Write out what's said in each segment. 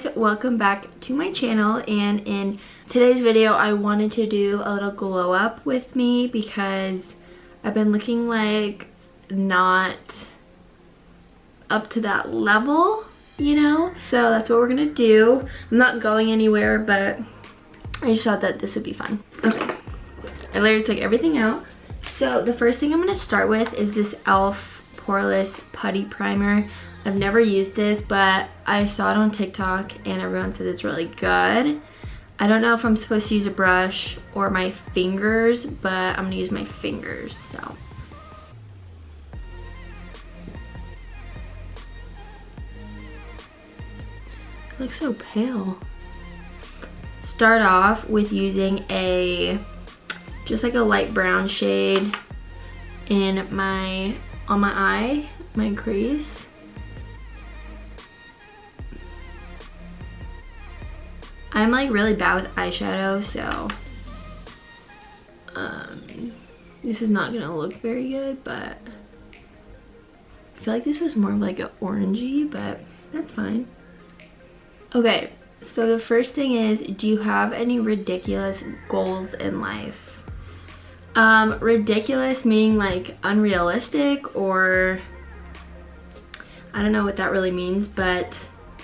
guys, welcome back to my channel, and in today's video I wanted to do a little glow up with me because I've been looking like not up to that level, you know? So that's what we're gonna do. I'm not going anywhere, but I just thought that this would be fun. Okay, I literally took everything out. So the first thing I'm gonna start with is this e.l.f. Poreless Putty Primer. I've never used this, but I saw it on TikTok and everyone says it's really good. I don't know if I'm supposed to use a brush or my fingers, but I'm gonna use my fingers, so. It looks so pale. Start off with using just like a light brown shade on my eye, my crease. I'm like really bad with eyeshadow, so this is not gonna look very good, but I feel like this was more of like an orangey, but that's fine. Okay, so the first thing is, do you have any ridiculous goals in life? Ridiculous meaning like unrealistic, or I don't know what that really means, but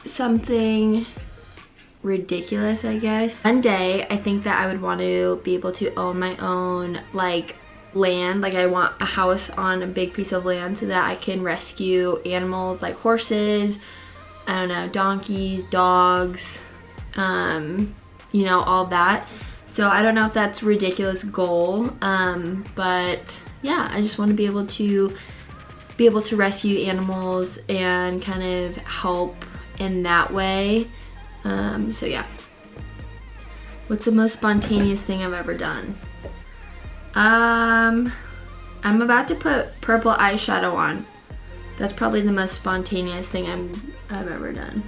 something ridiculous, I guess. One day I think that I would want to be able to own my own like land. Like I want a house on a big piece of land so that I can rescue animals like horses, I don't know, donkeys, dogs, you know, all that. So I don't know if that's a ridiculous goal, but yeah, I just want to be able to rescue animals and kind of help in that way. So yeah. What's the most spontaneous thing I've ever done? I'm about to put purple eyeshadow on. That's probably the most spontaneous thing I've ever done.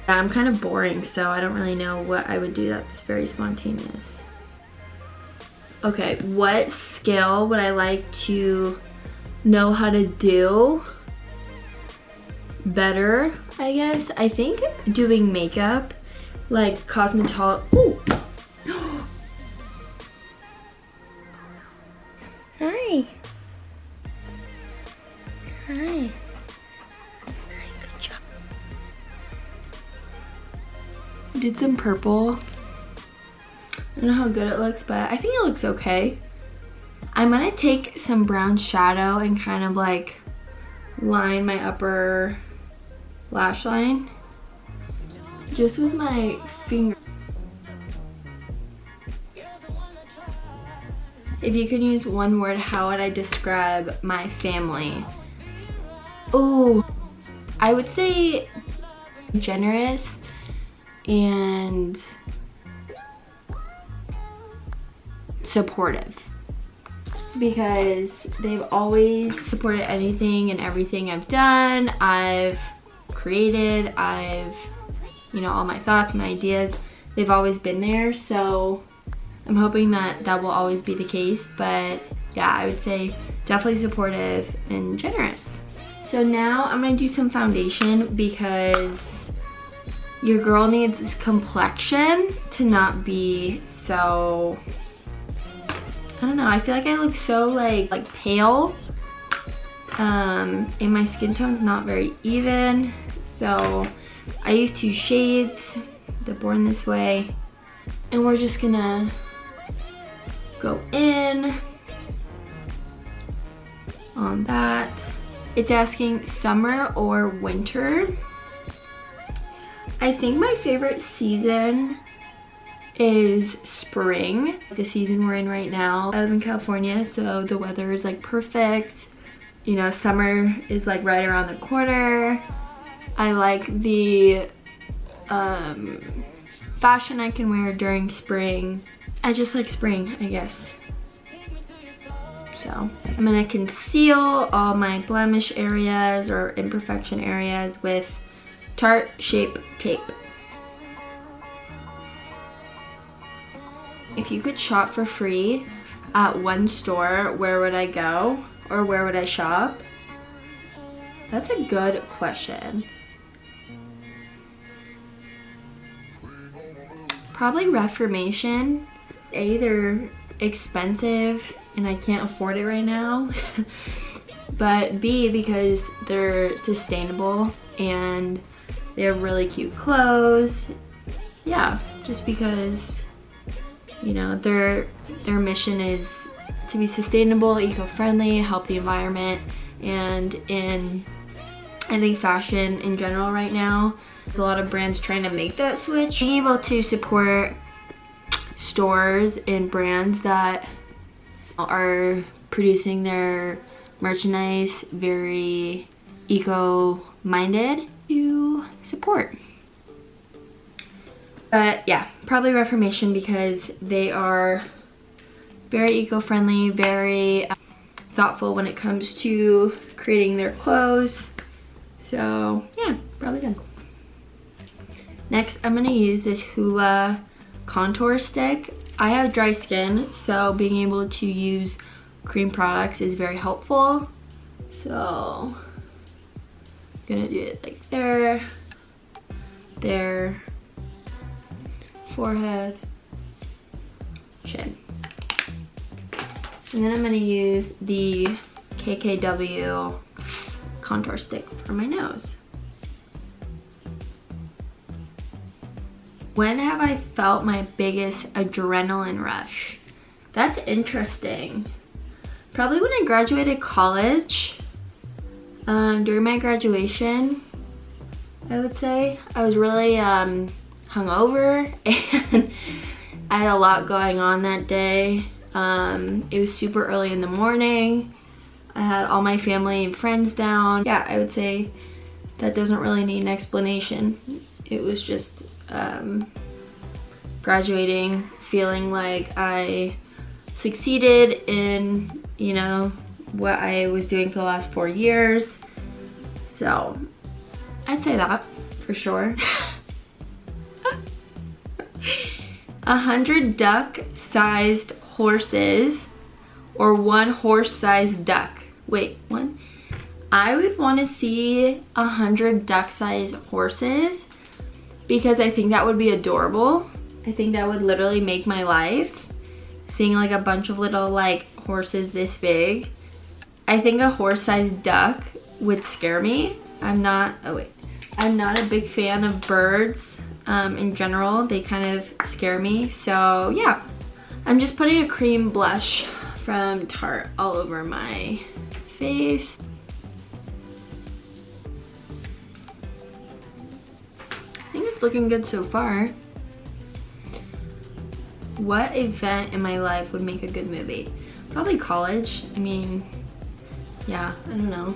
Yeah, I'm kind of boring, so I don't really know what I would do that's very spontaneous. Okay, what skill would I like to know how to do better, I guess? I think doing makeup, like cosmetology. Ooh. Hi. Hi. Good job. Did some purple. I don't know how good it looks, but I think it looks okay. I'm gonna take some brown shadow and kind of like line my upper lash line just with my finger. If you could use one word, how would I describe my family? Oh, I would say generous and supportive, because they've always supported anything and everything I've done, I've created, you know, all my thoughts, my ideas, they've always been there. So I'm hoping that that will always be the case. But yeah, I would say definitely supportive and generous. So now I'm gonna do some foundation because your girl needs this complexion to not be so, I don't know, I feel like I look so like pale, and my skin tone's not very even. So I use two shades, the Born This Way, and we're just gonna go in on that. It's asking summer or winter. I think my favorite season is spring, the season we're in right now. I live in California, so the weather is like perfect. You know, summer is like right around the corner. I like the fashion I can wear during spring. I just like spring, I guess. So I'm gonna conceal all my blemish areas or imperfection areas with Tarte Shape Tape. If you could shop for free at one store, where would I go? Or where would I shop? That's a good question. Probably Reformation. A, they're expensive and I can't afford it right now. But B, because they're sustainable and they have really cute clothes. Yeah, just because, you know, their mission is to be sustainable, eco-friendly, help the environment, and in, I think, fashion in general right now, there's a lot of brands trying to make that switch. Being able to support stores and brands that are producing their merchandise very eco-minded to support. But yeah, probably Reformation because they are very eco-friendly, very thoughtful when it comes to creating their clothes. So yeah, probably done. Next, I'm gonna use this Hoola contour stick. I have dry skin, so being able to use cream products is very helpful. So I'm gonna do it like there, forehead, chin. And then I'm gonna use the KKW contour stick for my nose. When have I felt my biggest adrenaline rush? That's interesting. Probably when I graduated college. During my graduation, I would say. I was really hungover and I had a lot going on that day. It was super early in the morning. I had all my family and friends down. Yeah, I would say that doesn't really need an explanation. It was just graduating, feeling like I succeeded in, you know, what I was doing for the last 4 years. So I'd say that for sure. 100 duck-sized horses or 1 horse-sized duck. Wait, one? I would want to see 100 duck-sized horses because I think that would be adorable. I think that would literally make my life. Seeing like a bunch of little like horses this big. I think a horse-sized duck would scare me. I'm not a big fan of birds in general. They kind of scare me. So yeah, I'm just putting a cream blush from Tarte all over my face. I think it's looking good so far. What event in my life would make a good movie? Probably college. I mean, yeah, I don't know.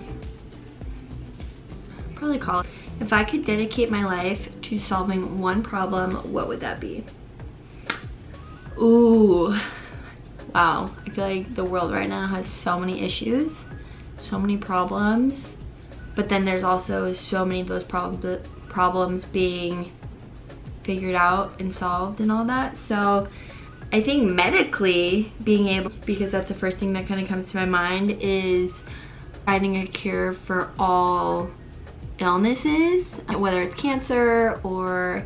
Probably college. If I could dedicate my life to solving one problem, what would that be? Ooh, wow. I feel like the world right now has so many issues, so many problems, but then there's also so many of those problems being figured out and solved and all that. So I think medically being able, because that's the first thing that kind of comes to my mind, is finding a cure for all illnesses, whether it's cancer or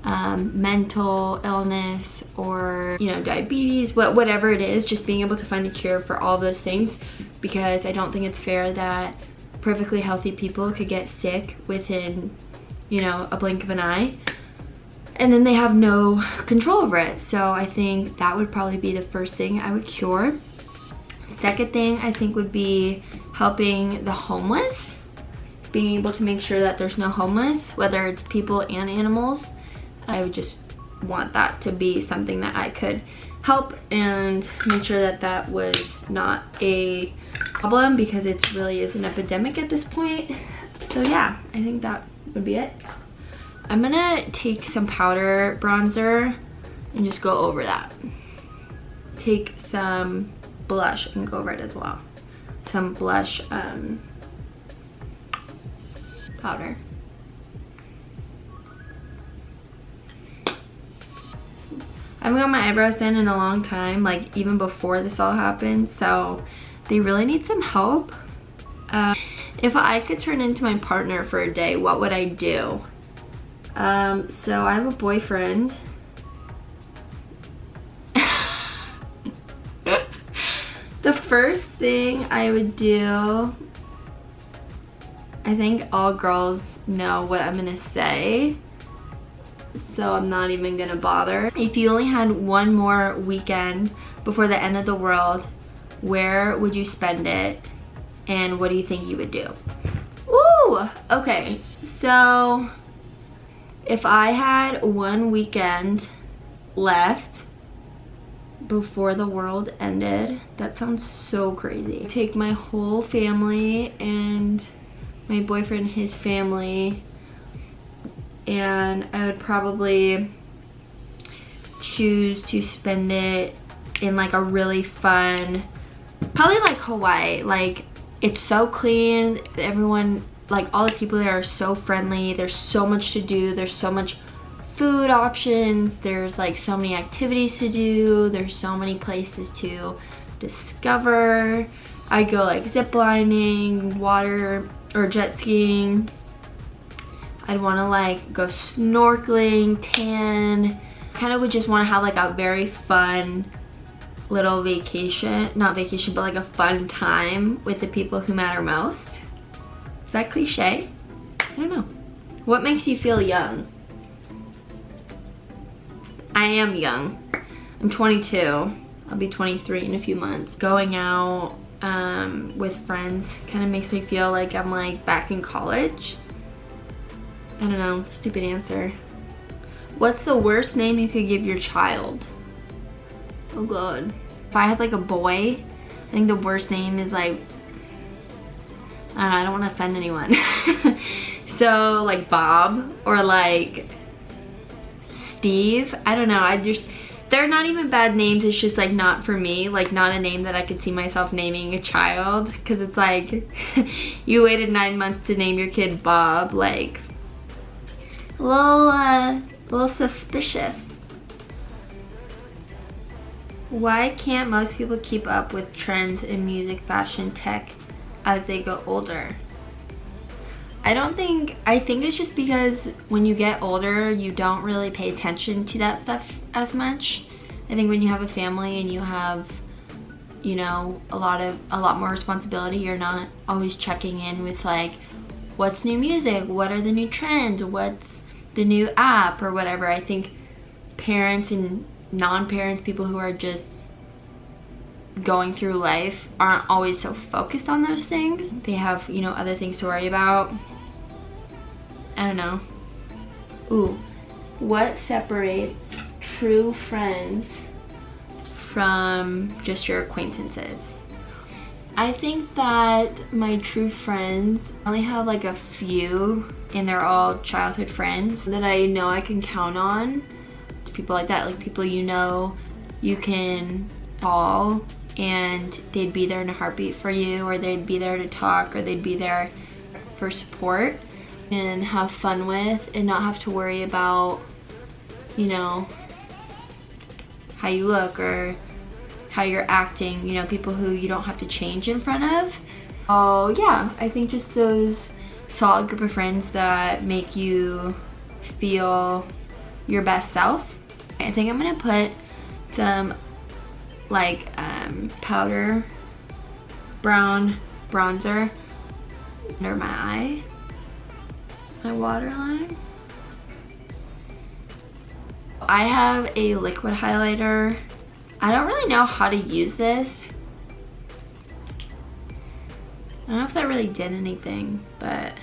mental illness or, you know, diabetes, whatever it is, just being able to find a cure for all those things, because I don't think it's fair that perfectly healthy people could get sick within, you know, a blink of an eye, and then they have no control over it. So I think that would probably be the first thing I would cure. Second thing I think would be helping the homeless, being able to make sure that there's no homeless, whether it's people and animals. I would just want that to be something that I could help and make sure that that was not a problem, because it really is an epidemic at this point. So yeah, I think that would be it. I'm gonna take some powder bronzer and just go over that. Take some blush and go over it as well. Some blush powder. I haven't got my eyebrows done in a long time, like even before this all happened, so they really need some help. If I could turn into my partner for a day, what would I do? So I have a boyfriend, The first thing I would do, I think all girls know what I'm gonna say, so I'm not even gonna bother. If you only had one more weekend before the end of the world, where would you spend it and what do you think you would do? Ooh, okay, so if I had one weekend left before the world ended, that sounds so crazy. Take my whole family and my boyfriend, his family, and I would probably choose to spend it in like a really fun, probably like Hawaii. Like, it's so clean, everyone, like all the people there are so friendly, there's so much to do, there's so much food options, there's like so many activities to do, there's so many places to discover. I go like zip lining, water or jet skiing. I'd want to like go snorkeling, tan. Kind of would just want to have like a very fun little vacation, not vacation, but like a fun time with the people who matter most. Is that cliche? I don't know. What makes you feel young? I am young. I'm 22. I'll be 23 in a few months. Going out with friends kind of makes me feel like I'm like back in college. I don't know, stupid answer. What's the worst name you could give your child? Oh god. If I had like a boy, I think the worst name is like, I don't know, I don't want to offend anyone. So like Bob or like Steve. I don't know, they're not even bad names, it's just like not for me. Like not a name that I could see myself naming a child, because it's like you waited 9 months to name your kid Bob, like a little suspicious. Why can't most people keep up with trends in music, fashion, tech as they go older? I think it's just because when you get older, you don't really pay attention to that stuff as much. I think when you have a family and you have, you know, a lot more responsibility, you're not always checking in with like, what's new music? What are the new trends? What's the new app or whatever? I think parents and non-parents, people who are just going through life, aren't always so focused on those things. They have, you know, other things to worry about. I don't know. Ooh, what separates true friends from just your acquaintances? I think that my true friends, I only have like a few, and they're all childhood friends that I know I can count on. It's people like that, like people you know you can call and they'd be there in a heartbeat for you, or they'd be there to talk, or they'd be there for support and have fun with, and not have to worry about, you know, how you look or how you're acting, you know, people who you don't have to change in front of. Oh yeah, I think just those solid group of friends that make you feel your best self. I think I'm gonna put some like powder brown bronzer under my eye, my waterline. I have a liquid highlighter. I don't really know how to use this. I don't know if that really did anything, but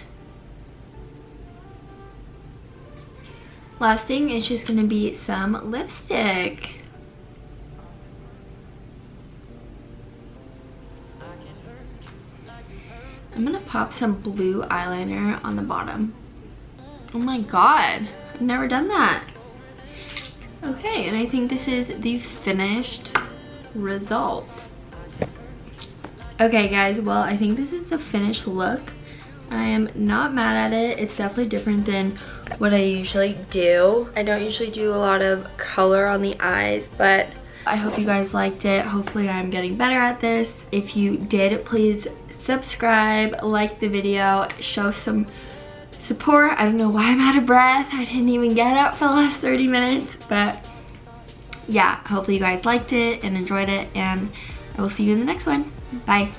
last thing is just gonna be some lipstick. I'm gonna pop some blue eyeliner on the bottom. Oh my god, I've never done that. Okay, and I think this is the finished result. Okay guys, well I think this is the finished look. I am not mad at it. It's definitely different than what I usually do. I don't usually do a lot of color on the eyes, but I hope you guys liked it. Hopefully I'm getting better at this. If you did, please subscribe, like the video, show some support. I don't know why I'm out of breath. I didn't even get up for the last 30 minutes, but yeah, hopefully you guys liked it and enjoyed it, and I I will see you in the next one. Bye.